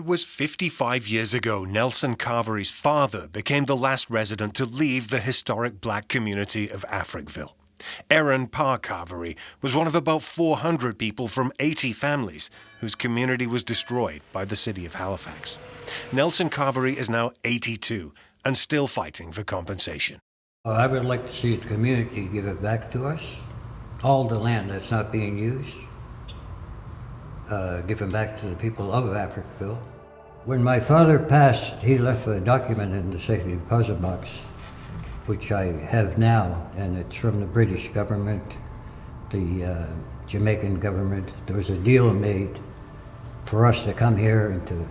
It was 55 years ago Nelson Carvery's father became the last resident to leave the historic black community of Africville. Aaron Pa Carvery was one of about 400 people from 80 families whose community was destroyed by the city of Halifax. Nelson Carvery is now 82 and still fighting for compensation. I would like to see the community give it back to us, all the land that's not being used, give it back to the people of Africville. When my father passed, he left a document in the safety deposit box, which I have now, and it's from the British government, the Jamaican government. There was a deal made for us to come here and to,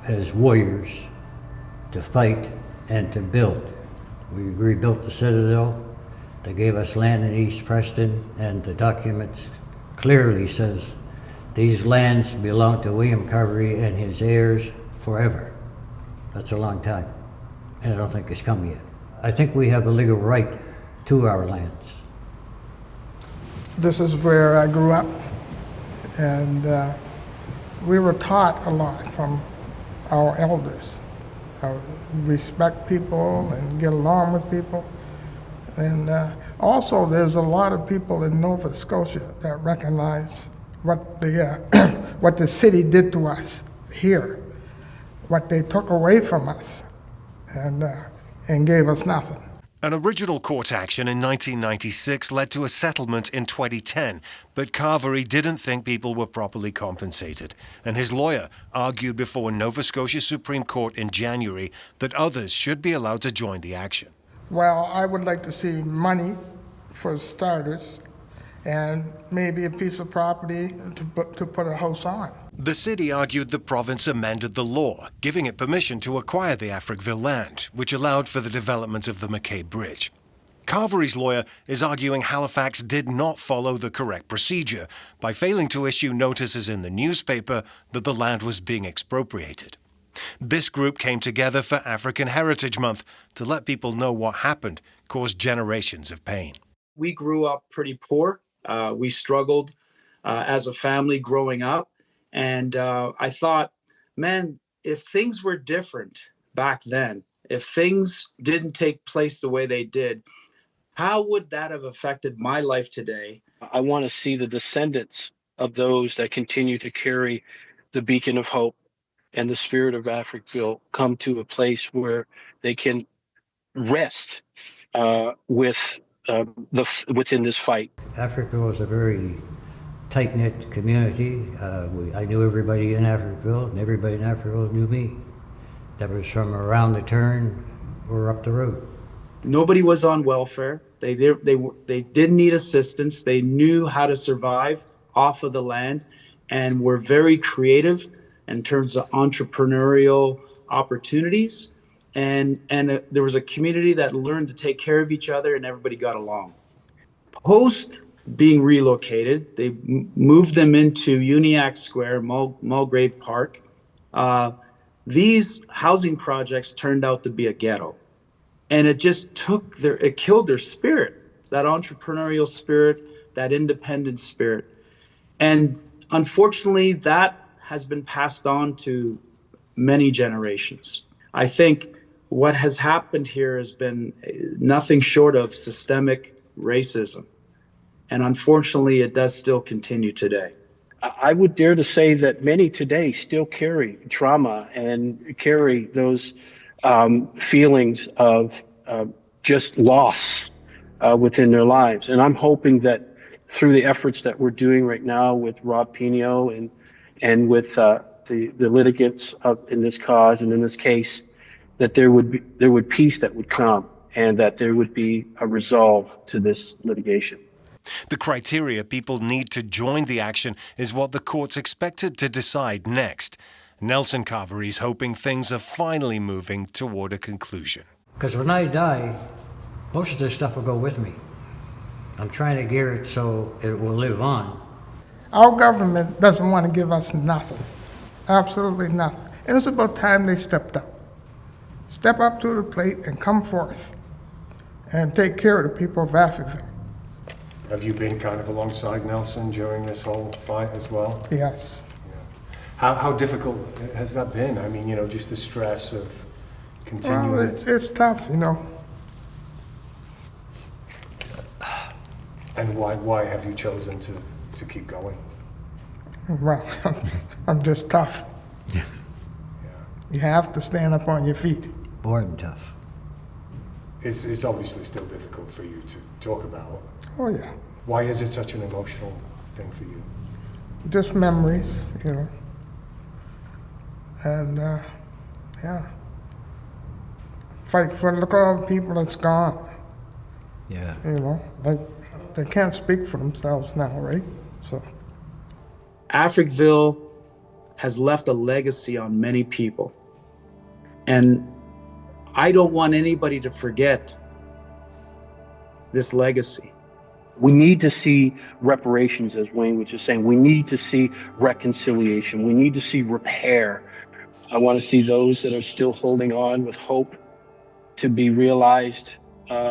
as warriors, to fight and to build. We rebuilt the Citadel. They gave us land in East Preston, and the documents clearly says these lands belong to William Carvery and his heirs forever. That's a long time, and I don't think it's come yet. I think we have a legal right to our lands. This is where I grew up, and we were taught a lot from our elders. Respect people and get along with people. And also there's a lot of people in Nova Scotia that recognize what the city did to us here, what they took away from us and gave us nothing. An original court action in 1996 led to a settlement in 2010, but Carvery didn't think people were properly compensated, and his lawyer argued before Nova Scotia Supreme Court in January that others should be allowed to join the action. Well, I would like to see money for starters, and maybe a piece of property to put a house on. The city argued the province amended the law, giving it permission to acquire the Africville land, which allowed for the development of the McKay Bridge. Carvery's lawyer is arguing Halifax did not follow the correct procedure by failing to issue notices in the newspaper that the land was being expropriated. This group came together for African Heritage Month to let people know what happened caused generations of pain. We grew up pretty poor. We struggled as a family growing up. And I thought, man, if things were different back then, if things didn't take place the way they did, how would that have affected my life today? I want to see the descendants of those that continue to carry the beacon of hope and the spirit of Africville come to a place where they can rest within this fight. Africville is a very tight-knit community. I knew everybody in Africville, and everybody in Africville knew me. That was from around the turn or up the road. Nobody was on welfare. They didn't need assistance. They knew how to survive off of the land and were very creative in terms of entrepreneurial opportunities. And there was a community that learned to take care of each other, and everybody got along. Post being relocated, they moved them into Uniacke Square, Mulgrave Park. These housing projects turned out to be a ghetto, and it just it killed their spirit, that entrepreneurial spirit, that independent spirit. And unfortunately, that has been passed on to many generations. I think what has happened here has been nothing short of systemic racism. And unfortunately, it does still continue today. I would dare to say that many today still carry trauma and carry those feelings of just loss within their lives. And I'm hoping that through the efforts that we're doing right now with Rob Pino and with the litigants in this cause and in this case, that there would peace that would come and that there would be a resolve to this litigation. The criteria people need to join the action is what the court's expected to decide next. Nelson Carvery is hoping things are finally moving toward a conclusion. Because when I die, most of this stuff will go with me. I'm trying to gear it so it will live on. Our government doesn't want to give us nothing, absolutely nothing. It was about time they stepped up. Step up to the plate and come forth and take care of the people of Africville. Have you been kind of alongside Nelson during this whole fight as well? Yes. Yeah. How difficult has that been? I mean, just the stress of continuing. Well, it's tough, And why have you chosen to keep going? Well, I'm just tough. Yeah. You have to stand up on your feet. Born tough. It's obviously still difficult for you to talk about. Oh, yeah. Why is it such an emotional thing for you? Just memories, And, yeah. Fight for, look at all the people that's gone, Yeah. Like, they can't speak for themselves now, right? So, Africville has left a legacy on many people. And I don't want anybody to forget this legacy. We need to see reparations, as Wayne was just saying. We need to see reconciliation. We need to see repair. I want to see those that are still holding on with hope to be realized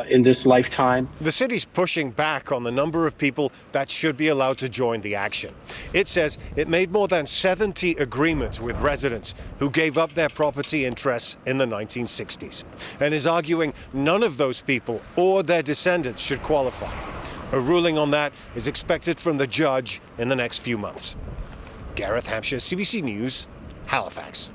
in this lifetime. The city's pushing back on the number of people that should be allowed to join the action. It says it made more than 70 agreements with residents who gave up their property interests in the 1960s, and is arguing none of those people or their descendants should qualify. A ruling on that is expected from the judge in the next few months. Gareth, Hampshire, CBC News, Halifax.